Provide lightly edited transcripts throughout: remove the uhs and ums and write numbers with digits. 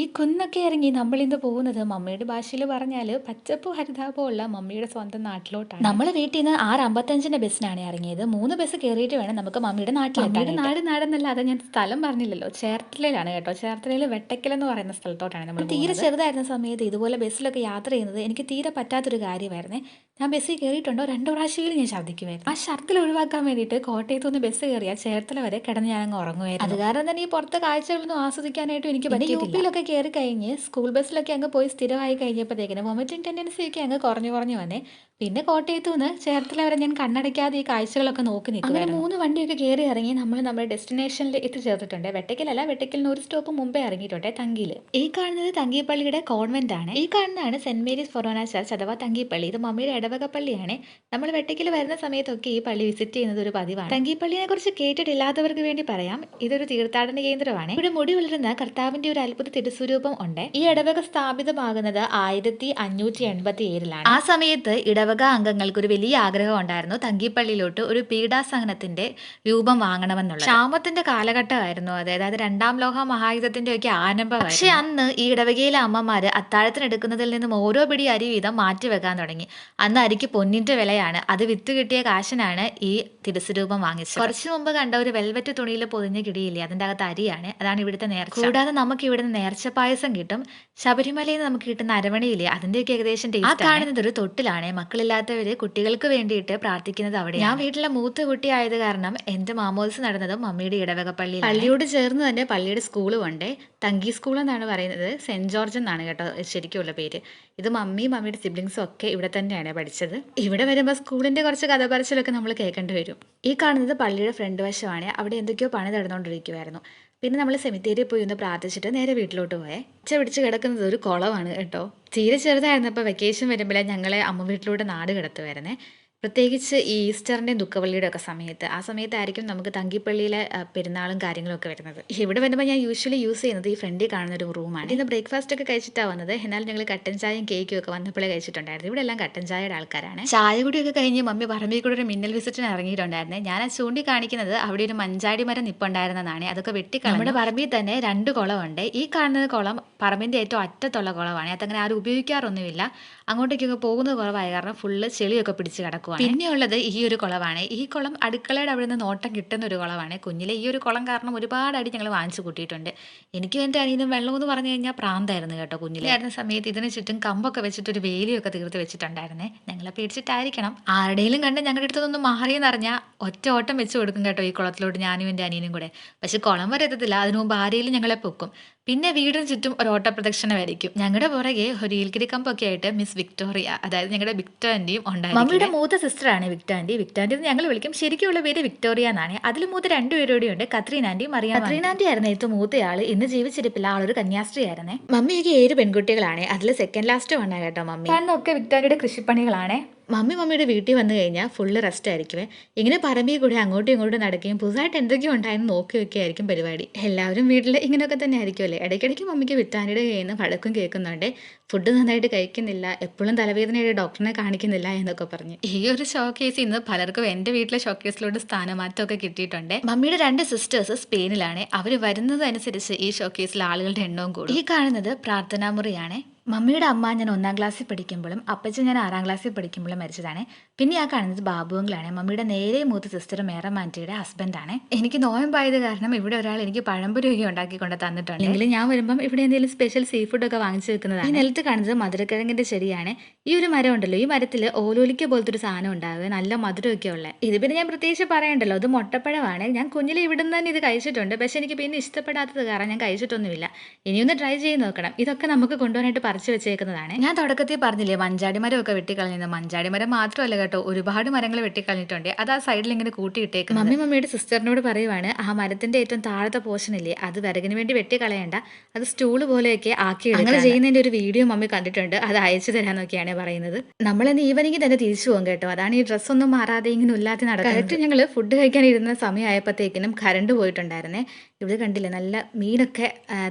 ഈ കുന്നൊക്കെ ഇറങ്ങി നമ്മളിന്ന് പോകുന്നത് മമ്മിയുടെ ഭാഷയിൽ പറഞ്ഞാൽ പച്ചപ്പും ഹരിതാപവും ഉള്ള മമ്മിയുടെ സ്വന്തം നാട്ടിലോട്ടാണ്. നമ്മൾ വീട്ടിൽ നിന്ന് 6:55 ബസ്സിനാണ് ഇറങ്ങിയത്. 3 ബസ് കയറിയിട്ട് വേണം നമുക്ക് മമ്മിയുടെ നാട്ടിലെത്താൻ. മമ്മിയുടെ നാട് നാടെന്നല്ലാതെ ഞാൻ സ്ഥലം പറഞ്ഞില്ലല്ലോ, ചേർത്തലയിലാണ് കേട്ടോ. ചേർത്തലയിൽ വെട്ടക്കൽ എന്ന് പറയുന്ന സ്ഥലത്തോട്ടാണ് നമ്മൾ തീരെ ചെറുതായിരുന്ന സമയത്ത് ഇതുപോലെ ബസ്സിലൊക്കെ യാത്ര ചെയ്യുന്നത് എനിക്ക് തീരെ പറ്റാത്തൊരു കാര്യമായിരുന്നേ. ഞാൻ ബസ്സിൽ കയറിയിട്ടുണ്ടോ 2 പ്രാവശ്യമെങ്കിലും ഞാൻ ഛർദ്ദിക്കുമായിരുന്നു. ആ ഛർദ്ദിൽ ഒഴിവാക്കാൻ വേണ്ടിയിട്ട് കോട്ടയത്ത് നിന്ന് ബസ് കയറിയാൽ ചേർത്തല വരെ കിടന്ന് ഞാൻ അങ്ങ് ഉറങ്ങുമായിരുന്നു. അത് കാരണം തന്നെ ഈ പുറത്തെ കാഴ്ചകളൊന്നും ആസ്വദിക്കാനായിട്ടും എനിക്ക് പറ്റിയിട്ടില്ല. യുപിയിലൊക്കെ കയറി കഴിഞ്ഞ് സ്കൂൾ ബസ്സിലൊക്കെ അങ്ങ് പോയി സ്ഥിരമായി കഴിഞ്ഞപ്പോഴത്തേക്കിന് വൊമിറ്റിംഗ് ടെൻഡൻസി ഒക്കെ അങ്ങ് കുറഞ്ഞു വന്നേ. പിന്നെ കോട്ടയത്ത് നിന്ന് ചേർത്തല വരെ ഞാൻ കണ്ണടയ്ക്കാതെ ഈ കാഴ്ചകളൊക്കെ നോക്കി നിൽക്കും. അങ്ങനെ 3 വണ്ടിയൊക്കെ കയറി ഇറങ്ങി നമ്മൾ നമ്മുടെ ഡെസ്റ്റിനേഷനിൽ എത്തിച്ചേർത്തിട്ടുണ്ട്. വെട്ടക്കലല്ല, വെട്ടക്കലിന് ഒരു സ്റ്റോപ്പ് മുമ്പേ ഇറങ്ങിയിട്ടുണ്ട്, തങ്കിയിൽ. ഈ കാണുന്നത് തങ്കിപ്പള്ളിയുടെ കോൺവെന്റ് ആണ്. ഈ കാണുന്നതാണ് സെന്റ് മേരീസ് ഫൊറോന ചർച്ച് അഥവാ തങ്കിപ്പള്ളി. ഇത് മമ്മിയുടെ ഇടവക പള്ളിയാണ്. നമ്മൾ വെട്ടക്കൽ വരുന്ന സമയത്തൊക്കെ ഈ പള്ളി വിസിറ്റ് ചെയ്യുന്നത് ഒരു പതിവാണ്. തങ്കിപ്പള്ളിയെ കുറിച്ച് കേട്ടിട്ടില്ലാത്തവർക്ക് വേണ്ടി പറയാം, ഇതൊരു തീർത്ഥാടന കേന്ദ്രമാണ്. ഇവിടെ മുടി വളരുന്ന കർത്താവിന്റെ ഒരു അത്ഭുത തിരുസ്വരൂപം ഉണ്ട്. ഈ ഇടവക സ്ഥാപിതമാകുന്നത് 1587-ലാണ്. ആ സമയത്ത് ഇടവക അംഗങ്ങൾക്ക് ഒരു വലിയ ആഗ്രഹം ഉണ്ടായിരുന്നു, തങ്കിപ്പള്ളിയിലോട്ട് ഒരു പീഡാസഹനത്തിന്റെ രൂപം വാങ്ങണമെന്നുള്ളത്. ക്ഷാമത്തിന്റെ കാലഘട്ടമായിരുന്നു അത്, അതായത് 2ാം ലോക മഹായുദ്ധത്തിന്റെ ഒക്കെ ആരംഭമായിരുന്നു. പക്ഷെ അന്ന് ഈ ഇടവകയിലെ അമ്മമാര് അത്താഴത്തിനെടുക്കുന്നതിൽ നിന്നും ഓരോ പിടി അരി വീതം മാറ്റിവെക്കാൻ തുടങ്ങി. അന്ന് അരിക്ക് പൊന്നിന്റെ വിലയാണ്. അത് വിത്ത് കിട്ടിയ കാശിനാണ് ഈ തിരുസ്വരൂപം വാങ്ങിച്ചത്. കുറച്ചു മുമ്പ് കണ്ട ഒരു വെൽവെറ്റ് തുണിയിൽ പൊതിഞ്ഞ കിടിയില്ലേ, അതിന്റെ അകത്ത് അരിയാണ്. അതാണ് ഇവിടുത്തെ നേർച്ച. കൂടാതെ നമുക്ക് ഇവിടുന്ന് നേർച്ച പായസം കിട്ടും. ശബരിമലയിൽ നിന്ന് നമുക്ക് കിട്ടുന്ന അരവണിയില്ലേ, അതിന്റെയൊക്കെ ഏകദേശം ടേസ്റ്റ്. ആ കാണുന്നത് ഒരു തൊട്ടിലാണ്. മക്കളില്ലാത്തവര് കുട്ടികൾക്ക് വേണ്ടിയിട്ട് പ്രാർത്ഥിക്കുന്നത് അവിടെ. ഞാൻ വീട്ടിലെ മൂത്ത കുട്ടി ആയത് കാരണം എന്റെ മാമോദിസം നടന്നത് മമ്മിയുടെ ഇടവക പള്ളിയിൽ. പള്ളിയോട് ചേർന്ന് തന്നെ പള്ളിയുടെ സ്കൂളും ഉണ്ട്. തങ്കി സ്കൂൾ എന്നാണ് പറയുന്നത്. സെന്റ് ജോർജ് എന്നാണ് കേട്ടോ ശരിക്കുള്ള പേര്. ഇത് മമ്മിയുടെ സിബ്ലിങ്സും ഒക്കെ ഇവിടെ തന്നെയാണ് പഠിച്ചത്. ഇവിടെ വരുമ്പോൾ സ്കൂളിന്റെ കുറച്ച് കഥ പറച്ചിലൊക്കെ നമ്മൾ കേൾക്കേണ്ടി വരും. ഈ കാണുന്നത് പള്ളിയുടെ ഫ്രണ്ട് വശമാണ്. അവിടെ എന്തൊക്കെയോ പണി നടന്നുകൊണ്ടിരിക്കുവായിരുന്നു. പിന്നെ നമ്മൾ സെമിത്തേരിയിൽ പോയി ഒന്ന് പ്രാർത്ഥിച്ചിട്ട് നേരെ വീട്ടിലോട്ട് പോയേ. പിടിച്ച് കിടക്കുന്നത് ഒരു കുളമാണ് കേട്ടോ. തീരെ ചെറുതായിരുന്നപ്പോൾ വെക്കേഷൻ വരുമ്പോഴേ ഞങ്ങളെ അമ്മ വീട്ടിലോട്ട് നാട് കിടത്തുമായിരുന്നേ. പ്രത്യേകിച്ച് ഈ ഈസ്റ്ററിൻ്റെയും ദുഃഖവെള്ളിയുടെ ഒക്കെ സമയത്ത്. ആ സമയത്തായിരിക്കും നമുക്ക് തങ്കിപ്പള്ളിയിലെ പെരുന്നാളും കാര്യങ്ങളൊക്കെ വരുന്നത്. ഇവിടെ വരുമ്പോൾ ഞാൻ യൂഷ്വലി യൂസ് ചെയ്യുന്നത് ഈ ഫ്രണ്ടിൽ കാണുന്ന ഒരു റൂമാണ്. ഇന്ന് ബ്രേക്ക്ഫാസ്റ്റ് ഒക്കെ കഴിച്ചിട്ടാണ് വന്നത്. എന്നാൽ ഞങ്ങൾ കട്ടൻ ചായയും കേക്കും ഒക്കെ വന്നപ്പോഴേ കഴിച്ചിട്ടുണ്ടായിരുന്നു. ഇവിടെ എല്ലാം കട്ടൻ ചായയുടെ ആൾക്കാരാണ്. ചായ കൂടിയൊക്കെ കഴിഞ്ഞ് മമ്മി പറമ്പിൽ കൂടെ ഒരു മിന്നൽ വിസിറ്റിന് ഇറങ്ങിയിട്ടുണ്ടായിരുന്നു. ഞാൻ ആ ചൂണ്ടി കാണിക്കുന്നത് അവിടെ ഒരു മഞ്ചാടി മരം നിപ്പുണ്ടായിരുന്നതാണ്. അതൊക്കെ വെട്ടിക്കളഞ്ഞു. നമ്മുടെ പറമ്പിൽ തന്നെ 2 കുളമുണ്ട്. ഈ കാണുന്നത് കുളം പറമ്പിൻ്റെ ഏറ്റവും അറ്റത്തുള്ള കുളമാണ്. അതങ്ങനെ ആരും ഉപയോഗിക്കാറൊന്നുമില്ല. അങ്ങോട്ടേക്കൊക്കെ പോകുന്നത് കുറവായ കാരണം ഫുള്ള് ചെളിയൊക്കെ പിടിച്ച് കിടക്കും. പിന്നെയുള്ളത് ഈ ഒരു കുളമാണ്. ഈ കുളം അടുക്കളയുടെ അവിടെ നിന്ന് നോട്ടം കിട്ടുന്ന ഒരു കുളമാണ്. കുഞ്ഞിലെ ഈ ഒരു കുളം കാരണം ഒരുപാട് അടി ഞങ്ങൾ വാങ്ങിച്ചു കൂട്ടിയിട്ടുണ്ട്. എനിക്കും എൻ്റെ അനിയനും വെള്ളം എന്ന് പറഞ്ഞു കഴിഞ്ഞാൽ പ്രാന്തായിരുന്നു കേട്ടോ. കുഞ്ഞിലെ ആയിരുന്ന സമയത്ത് ഇതിന് ചുറ്റും കമ്പൊക്കെ വെച്ചിട്ട് ഒരു വേലിയൊക്കെ തീർത്ത് വെച്ചിട്ടുണ്ടായിരുന്നേ. ഞങ്ങളെ പേടിച്ചിട്ടായിരിക്കണം. ആരുടെയും കണ്ട് ഞങ്ങളുടെ അടുത്തൊന്നും മാറിയെന്നറിഞ്ഞാൽ ഒറ്റ ഓട്ടം വെച്ച് കൊടുക്കും കേട്ടോ ഈ കുളത്തിലോട്ട്, ഞാനും എൻ്റെ അനിയനും കൂടെ. പക്ഷെ കുളം വരെ എത്തത്തില്ല, അതിനു മുമ്പ് ആരെയും ഞങ്ങളെ പൊക്കും. പിന്നെ വീടിന് ചുറ്റും ഒരു ഓട്ടപ്രദക്ഷിണമായിരിക്കും. ഞങ്ങളുടെ പുറകെ ഒരു ഈൽക്കിരി കമ്പൊക്കെ ആയിട്ട് മിസ് വിക്ടോറിയ, അതായത് ഞങ്ങളുടെ വിക്ടർ ആൻറ്റിയും ഉണ്ടായിരുന്നു. മമ്മിയുടെ മൂത്ത സിസ്റ്ററാണ് വിക്ടർ ആൻറ്റി. വിക്ടർ ആൻറ്റി ഞങ്ങൾ വിളിക്കും. ശരിക്കുള്ള പേര് വിക്ടോറിയ എന്നാണ്. അതിൽ മൂത്ത 2 പേരോടെ ഉണ്ട്, കത്രീൻ ആൻറ്റി, മറിയ. കത്രീൻ ആൻറ്റി ആയിരുന്നു ഏറ്റവും മൂത്തയാള്. ഇന്ന് ജീവിച്ചിരിപ്പില്ല, ആളൊരു കന്യാസ്ത്രീ ആയിരുന്നേ. മമ്മിക്ക് 7 പെൺകുട്ടികളാണ്. അതിൽ സെക്കൻഡ് ലാസ്റ്റ് വണ്ണ കേട്ടോ മമ്മി. കാണുന്നൊക്കെ വിക്ടോറിയയുടെ കൃഷിപ്പണികളാണ്. മമ്മിയുടെ വീട്ടിൽ വന്നു കഴിഞ്ഞാൽ ഫുള്ള് റെസ്റ്റ് ആയിരിക്കുമേ. ഇങ്ങനെ പറമ്പിൽ കൂടെ അങ്ങോട്ടും ഇങ്ങോട്ടും നടക്കുകയും പുതുതായിട്ട് എന്തൊക്കെയോ ഉണ്ടായെന്ന് നോക്കി വെക്കുക ആയിരിക്കും പരിപാടി. എല്ലാവരും വീട്ടിൽ ഇങ്ങനെയൊക്കെ തന്നെ ആയിരിക്കുമല്ലേ. ഇടയ്ക്കിടയ്ക്ക് മമ്മിക്ക് വിറ്റാനിയുടെ കയ്യിൽ നിന്ന് വഴക്കും കേൾക്കുന്നുണ്ട്. ഫുഡ് നന്നായിട്ട് കഴിക്കുന്നില്ല, എപ്പോഴും തലവേദനയുടെ ഡോക്ടറിനെ കാണിക്കുന്നില്ല എന്നൊക്കെ പറഞ്ഞ്. ഈ ഒരു ഷോ കേസ് ഇന്ന് പലർക്കും എൻ്റെ വീട്ടിലെ ഷോ കേസിലോട്ട് സ്ഥാനമാറ്റമൊക്കെ കിട്ടിയിട്ടുണ്ട്. മമ്മിയുടെ 2 സിസ്റ്റേഴ്സ് സ്പെയിനിലാണ്. അവർ വരുന്നതനുസരിച്ച് ഈ ഷോ കേസിൽ ആളുകളുടെ എണ്ണവും കൂടും. ഈ കാണുന്നത് പ്രാർത്ഥനാ മുറിയാണ്. മമ്മിയുടെ അമ്മ ഞാൻ 1ാം ക്ലാസ്സിൽ പഠിക്കുമ്പോഴും അപ്പച്ചൻ ഞാൻ 6ാം ക്ലാസ്സിൽ പഠിക്കുമ്പോഴും മരിച്ചതാണ്. പിന്നെ ആ കാണുന്നത് ബാബുവങ്ങളാണ്. മമ്മിയുടെ നേരെ മൂത്ത സിസ്റ്റർ മേറമാൻറ്റിയുടെ ഹസ്ബൻഡാണ്. എനിക്ക് നോയമ്പായത് കാരണം ഇവിടെ ഒരാൾ എനിക്ക് പഴംപൊരിയൊക്കെ ഉണ്ടാക്കിക്കൊണ്ട് തന്നിട്ടുണ്ട്. എങ്കിലും ഞാൻ വരുമ്പം ഇവിടെ എന്തെങ്കിലും സ്പെഷ്യൽ സീ ഫുഡൊക്കെ വാങ്ങിച്ചു വെക്കുന്നതാണ്. ഈ നിലത്ത് കാണുന്നത് മധുരക്കിഴങ്ങിന്റെ ചെടിയാണ്. ഈ ഒരു മരം ഉണ്ടല്ലോ, ഈ മരത്തിൽ ഓലോലിക്ക പോലത്തെ ഒരു സാധനം ഉണ്ടാവുക, നല്ല മധുരമൊക്കെ ഉള്ളത്. ഇത് പിന്നെ ഞാൻ പ്രത്യേകിച്ച് പറയണ്ടല്ലോ, ഇത് മുട്ടപ്പഴമാണ്. ഞാൻ കുഞ്ഞിലെ ഇവിടെ നിന്ന് തന്നെ ഇത് കഴിച്ചിട്ടുണ്ട്. പക്ഷെ എനിക്ക് പിന്നെ ഇഷ്ടപ്പെടാത്തത് കാരണം ഞാൻ കഴിച്ചിട്ടൊന്നുമില്ല. ഇനിയൊന്ന് ട്രൈ ചെയ്ത് നോക്കണം. ഇതൊക്കെ നമുക്ക് കൊണ്ടുപോകാനായിട്ട് പറിച്ചു വെച്ചേക്കുന്നതാണ്. ഞാൻ തുടക്കത്തിൽ പറഞ്ഞില്ലേ മഞ്ചാടി മരം ഒക്കെ വെട്ടിക്കളഞ്ഞത്. മഞ്ചാടി മരം മാത്രമല്ല കേട്ടോ, ഒരുപാട് മരങ്ങൾ വെട്ടിക്കളഞ്ഞിട്ടുണ്ട്. അത് ആ സൈഡിൽ ഇങ്ങനെ കൂട്ടിയിട്ടേക്കുന്നത്. മമ്മിയുടെ സിസ്റ്ററിനോട് പറയുവാണ്, ആ മരത്തിന്റെ ഏറ്റവും താഴത്തെ പോർഷൻ ഇല്ലേ, അത് വിറകിന് വേണ്ടി വെട്ടിക്കളയണ്ട, അത് സ്റ്റൂള് പോലെയൊക്കെ ആക്കി അങ്ങനെ ചെയ്യുന്നതിന്റെ ഒരു വീഡിയോ മമ്മി കണ്ടിട്ടുണ്ട്. അത് അയച്ചു തരാന്നൊക്കെയാണ് പറയുന്നത്. നമ്മളിന്ന് ഈവനിങ് തന്നെ തിരിച്ചു പോകും കേട്ടോ. അതാണ് ഈ ഡ്രസ്സൊന്നും മാറാതെ ഇങ്ങനെ ഉല്ലാതെ നടക്കുന്നത്. കറക്റ്റ് ഞങ്ങൾ ഫുഡ് കഴിക്കാൻ ഇരുന്ന സമയമായപ്പോഴത്തേക്കിനും കറണ്ട് പോയിട്ടുണ്ടായിരുന്നേ. ഇവിടെ കണ്ടില്ലേ നല്ല മീനൊക്കെ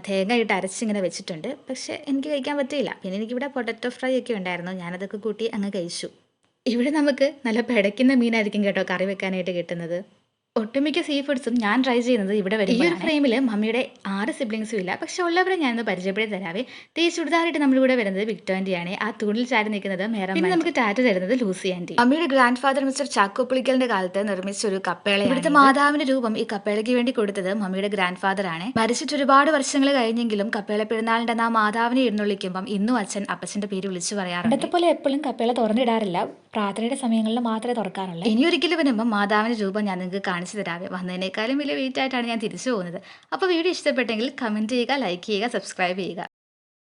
തേങ്ങ ഇട്ട് അരച്ചിങ്ങനെ വെച്ചിട്ടുണ്ട്. പക്ഷെ എനിക്ക് കഴിക്കാൻ പറ്റിയില്ല. പിന്നെ എനിക്കിവിടെ പൊട്ടറ്റോ ഫ്രൈ ഒക്കെ ഉണ്ടായിരുന്നു. ഞാനതൊക്കെ കൂട്ടി അങ്ങ് കഴിച്ചു. ഇവിടെ നമുക്ക് നല്ല പിടയ്ക്കുന്ന മീനായിരിക്കും കേട്ടോ കറി വെക്കാനായിട്ട് കിട്ടുന്നത്. ഒട്ടുമിക്ക സീ ഫുഡ്സും ഞാൻ ട്രൈ ചെയ്യുന്നത് ഇവിടെ വരും. ഈ ഒരു ഫ്രെയിമിൽ മമ്മിയുടെ 6 സിബ്ലിങ്സും ഇല്ല, പക്ഷെ ഉള്ളവരെ ഞാനൊന്ന് പരിചയപ്പെടുത്തി തരാവേ. തേ ചുരിദാറായിട്ട് നമ്മളിവിടെ വരുന്നത് വിക്ടോറിയാണ്. ആ തൂണിൽ ചാരി നിൽക്കുന്നത് മേറ. പിന്നെ നമുക്ക് ടാറ്റ തരുന്നത് ലൂസി ആൻറ്റി. മമ്മിയുടെ ഗ്രാൻഡ് ഫാദർ മിസ്റ്റർ ചാക്കോ പുളിക്കലിന്റെ കാലത്ത് നിർമ്മിച്ച ഒരു കപ്പേള. ഇവിടുത്തെ മാതാവിന്റെ രൂപം ഈ കപ്പേളയ്ക്ക് വേണ്ടി കൊടുത്തത് മമ്മിയുടെ ഗ്രാൻഡ് ഫാദർ ആണ്. മരിച്ചിട്ട് ഒരുപാട് വർഷങ്ങൾ കഴിഞ്ഞെങ്കിലും കപ്പേള പെരുന്നാളിന്റെ ആ മാതാവിനെ എഴുന്നള്ളിക്കുമ്പം ഇന്നും അച്ഛൻ അപ്പച്ചന്റെ പേര് വിളിച്ചു പറയാറുണ്ട്. പണ്ടത്തെ പോലെ എപ്പോഴും കപ്പേള തുറന്നിടാറില്ല, പ്രാർത്ഥനയുടെ സമയങ്ങളിൽ മാത്രമേ തുറക്കാറുള്ളൂ. ഇനി ഒരിക്കലും വരുമ്പോൾ മാതാവിന്റെ രൂപം ഞാൻ നിങ്ങൾക്ക് കാണിച്ചു തരാവേ. വന്നതിനേക്കാളും വലിയ വെയിറ്റ് ആയിട്ടാണ് ഞാൻ തിരിച്ചു പോകുന്നത്. അപ്പോൾ വീഡിയോ ഇഷ്ടപ്പെട്ടെങ്കിൽ കമന്റ് ചെയ്യുക, ലൈക്ക് ചെയ്യുക, സബ്സ്ക്രൈബ് ചെയ്യുക.